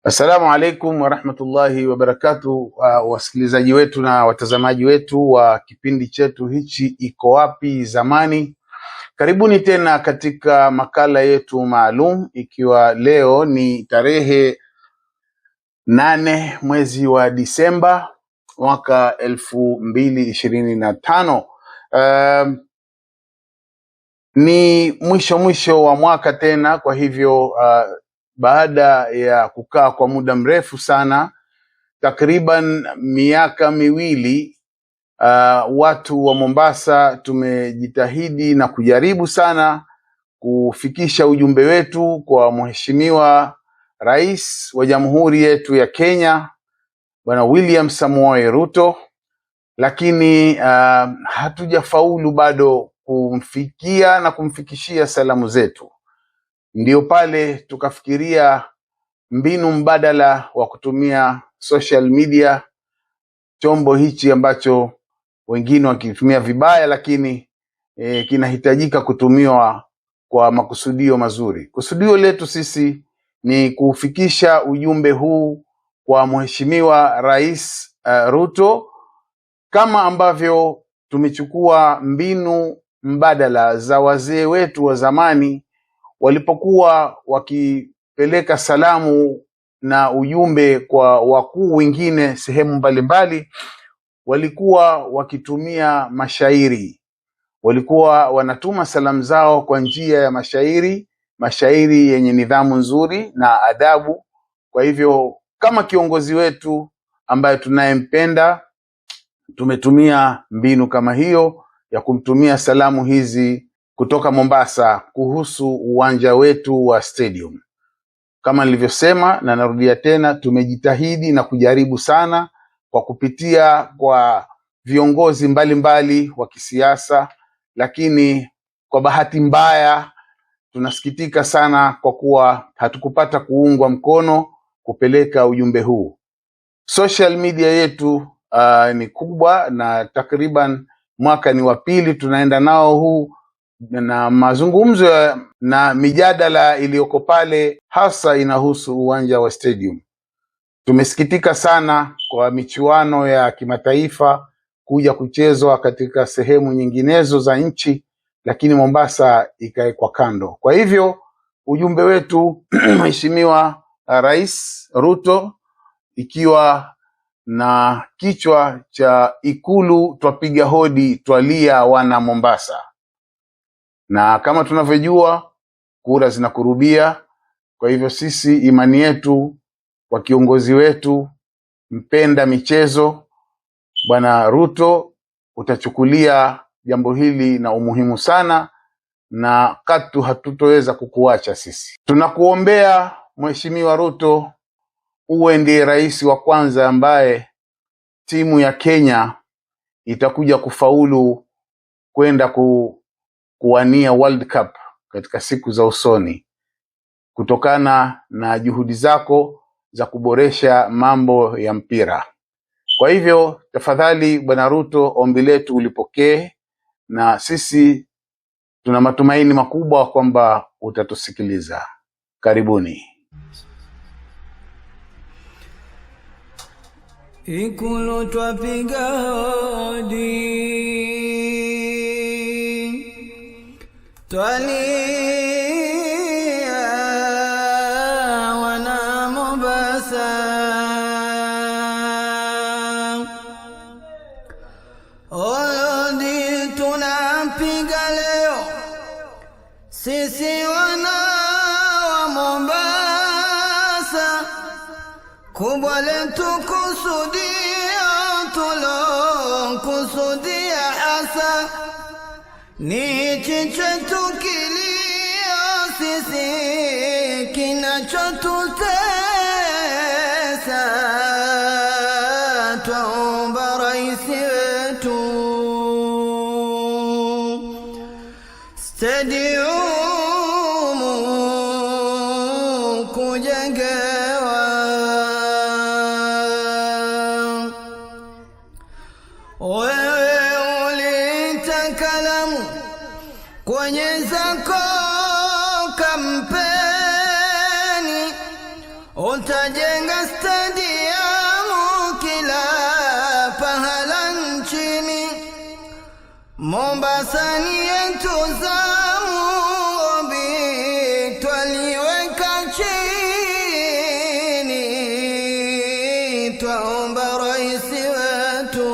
Assalamu alaikum warahmatullahi wabarakatuh, wasikilizaji wetu na watazamaji wetu wa kipindi chetu hichi Iko Wapi Zamani. Karibuni tena katika makala yetu maalum, ikiwa leo ni tarehe 8 mwezi wa Disemba mwaka 2025. Ni mwisho wa mwaka tena, kwa hivyo baada ya kukaa kwa muda mrefu sana, takriban miaka miwili, watu wa Mombasa tumejitahidi na kujaribu sana kufikisha ujumbe wetu kwa Mheshimiwa Rais wa Jamhuri yetu ya Kenya, Bwana William Samoei Ruto, lakini hatujafaulu bado kumfikia na kumfikishia salamu zetu. Ndio pale tukafikiria mbinu mbadala wa kutumia social media, chombo hichi ambacho wengine wakitumia vibaya, lakini kinahitajika kutumiwa kwa makusudio mazuri. Kusudio letu sisi ni kufikisha ujumbe huu kwa Mheshimiwa Rais Ruto, kama ambavyo tumechukua mbinu mbadala za wazee wetu wa zamani walipokuwa wakipeleka salamu na ujumbe kwa wakuu wengine sehemu mbalimbali. Walikuwa wakitumia mashairi, walikuwa wanatuma salamu zao kwa njia ya mashairi yenye nidhamu nzuri na adabu. Kwa hivyo kama kiongozi wetu ambaye tunayempenda, tumetumia mbinu kama hiyo ya kumtumia salamu hizi kutoka Mombasa kuhusu uwanja wetu wa stadium. Kama nilivyosema na narudia tena, tumejitahidi na kujaribu sana kwa kupitia kwa viongozi mbalimbali wa kisiasa, lakini kwa bahati mbaya tunasikitika sana kwa kuwa hatukupata kuungwa mkono kupeleka ujumbe huu. Social media yetu ni kubwa, na takriban mwaka ni wa pili tunaenda nao huu, na mazungumzo na mijadala iliyoko pale hasa inahusu uwanja wa stadium. Tumesikitika sana kwa michuano ya kimataifa kuja kuchezwa katika sehemu nyinginezo za nchi, lakini Mombasa ikaekwa kando. Kwa hivyo ujumbe wetu Mheshimiwa Rais Ruto, ikiwa na kichwa cha Ikulu twapiga hodi twalia wana Mombasa. Na kama tunavyojua kura zinakurubia, kwa hivyo sisi imani yetu kwa kiongozi wetu mpenda michezo Bwana Ruto, utachukulia jambo hili na umuhimu sana, na katu hatutoweza kukuacha sisi. Tunakuombea Mheshimiwa Ruto, uwe ndiye rais wa kwanza ambaye timu ya Kenya itakuja kufaulu kwenda kuwania World Cup katika siku za usoni, kutokana na juhudi zako za kuboresha mambo ya mpira. Kwa hivyo tafadhali Bwana Ruto, ombi letu ulipokee, na sisi tuna matumaini makubwa kwamba utatusikiliza. Karibuni. Ikulu twapiga hodi twalia wana Mombasa, hodi tunapiga leo sisi wana wa Mombasa, kubwa letu kusudia tulo kusudia hasa ni chetu kilio sisi kinachotutesa, twaomba rais wetu stadium kujengewa, wewe ulitakalamu kwenye zako kampeni, utajenga stadiamu kila pahala nchini. Mombasa ni yetu zamu, ombi twaliweka chini. Twaomba raisi wetu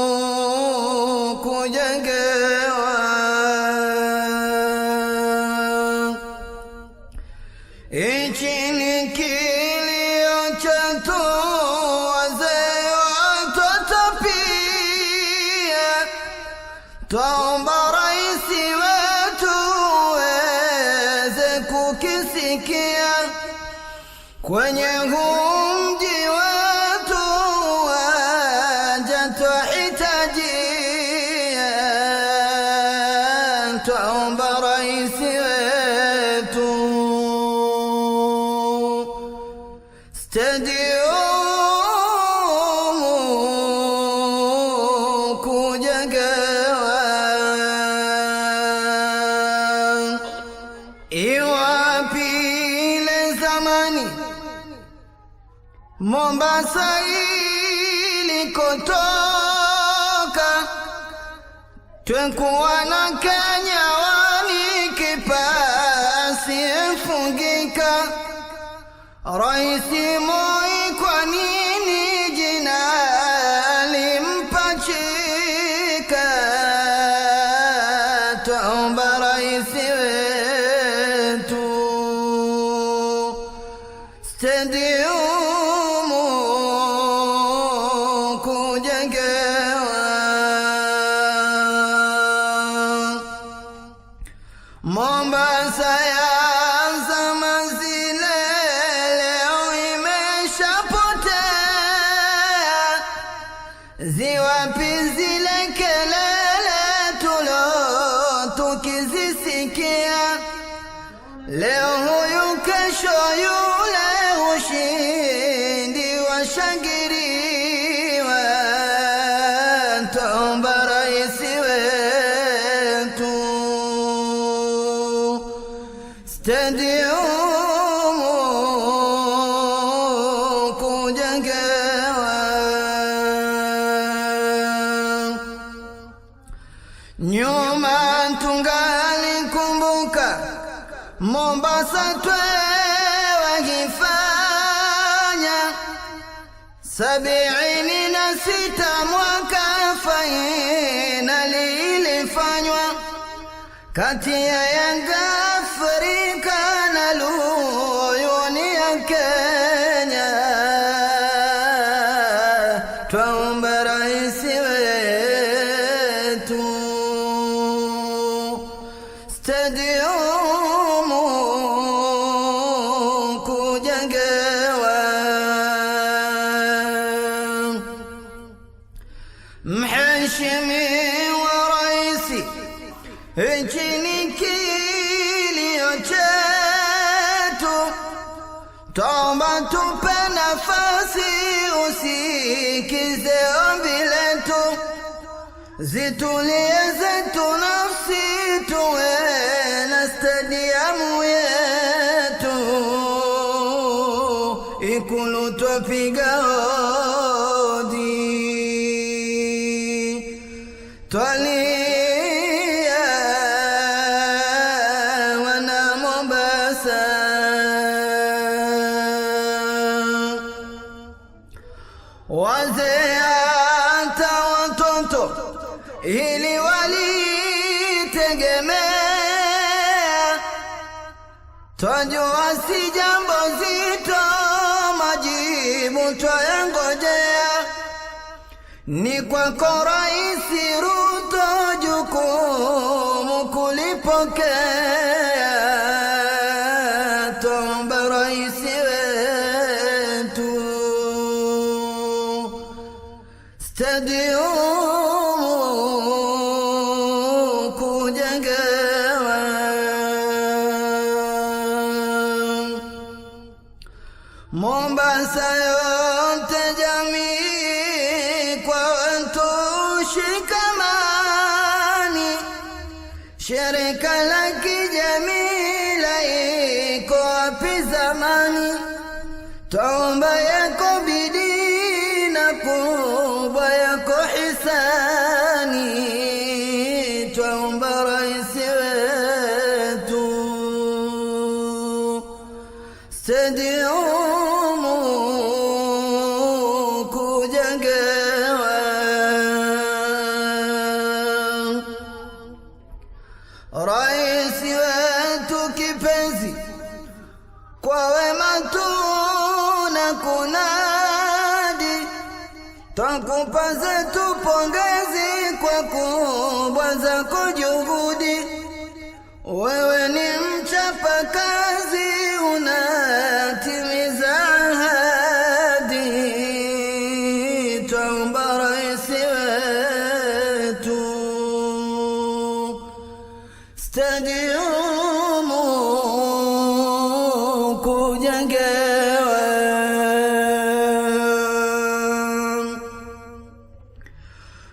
stadiumu kujengewa. Hichi ni kilio chetu wazee, watoto pia. Twaomba raisi wetu weze kukisikia. Kwenye huu mji wetu waja twahitajia. Twaomba raisi wetu stadiumu kujengewa. Iwapi ile zamani Mombasa ilikotoka, twekuwa na Kenya wani kipasi efungika. Raisi Moi kwa nini jina limpachika? Twaomba raisi wetu stadiumu kujengewa. Mombasa ya zama zile leo imeshapotea. Ziwapi zile kelele tulo tukizisikia? Leo huyu kesho yule, ushindi washangiliwa. Twaomba raisi wetu stadiumu kujengewa. Nyuma tungalikumbuka Mombasa twewahifanya. 76 mwaka fainali ilifanywa kati ya Yanga Afrika na Luyuni ya Kenya. Twaomba raisi wetu stadiumu kujengewa. Mheshimiwa raisi, hichi ni kilio chetu. Twaomba tupe nafasi usikize ombi letu. Zitulie zetu nafsi, tuwe na stadiamu yetu. Ikulu twapiga hodi, twalia wana Mombasa. Wazee hata watoto ili walitegemea. Twajua si jambo zito, majibu twayangojea. Ni kwako Raisi Ruto jukumu kulipokea. Twaomba raisi wetu stadiumu kujengewa. Mombasa yote jamii kwa watu shikamani. shirika la kijamii liko wapi zamani? Twaomba yako bidii na kubwa yako hisani, twaomba rais wetu stadium kujengewa. Rais wetu kipenzi, kwa wema tunakunadi, twakupa zetu pongezi kwa kubwa zako juhudi. Wewe ni mchapakazi, unatimiza ahadi, twaomba rais wetu stadium kujengewa.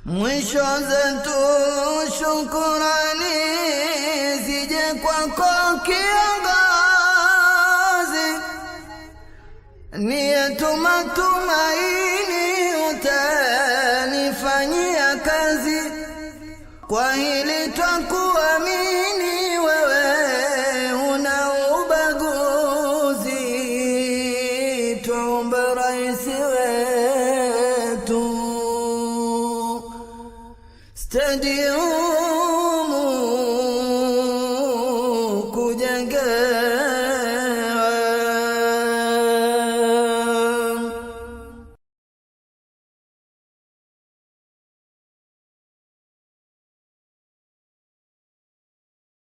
Mwisho zetu shukurani zije kwako kiongozi, ni yetu matumaini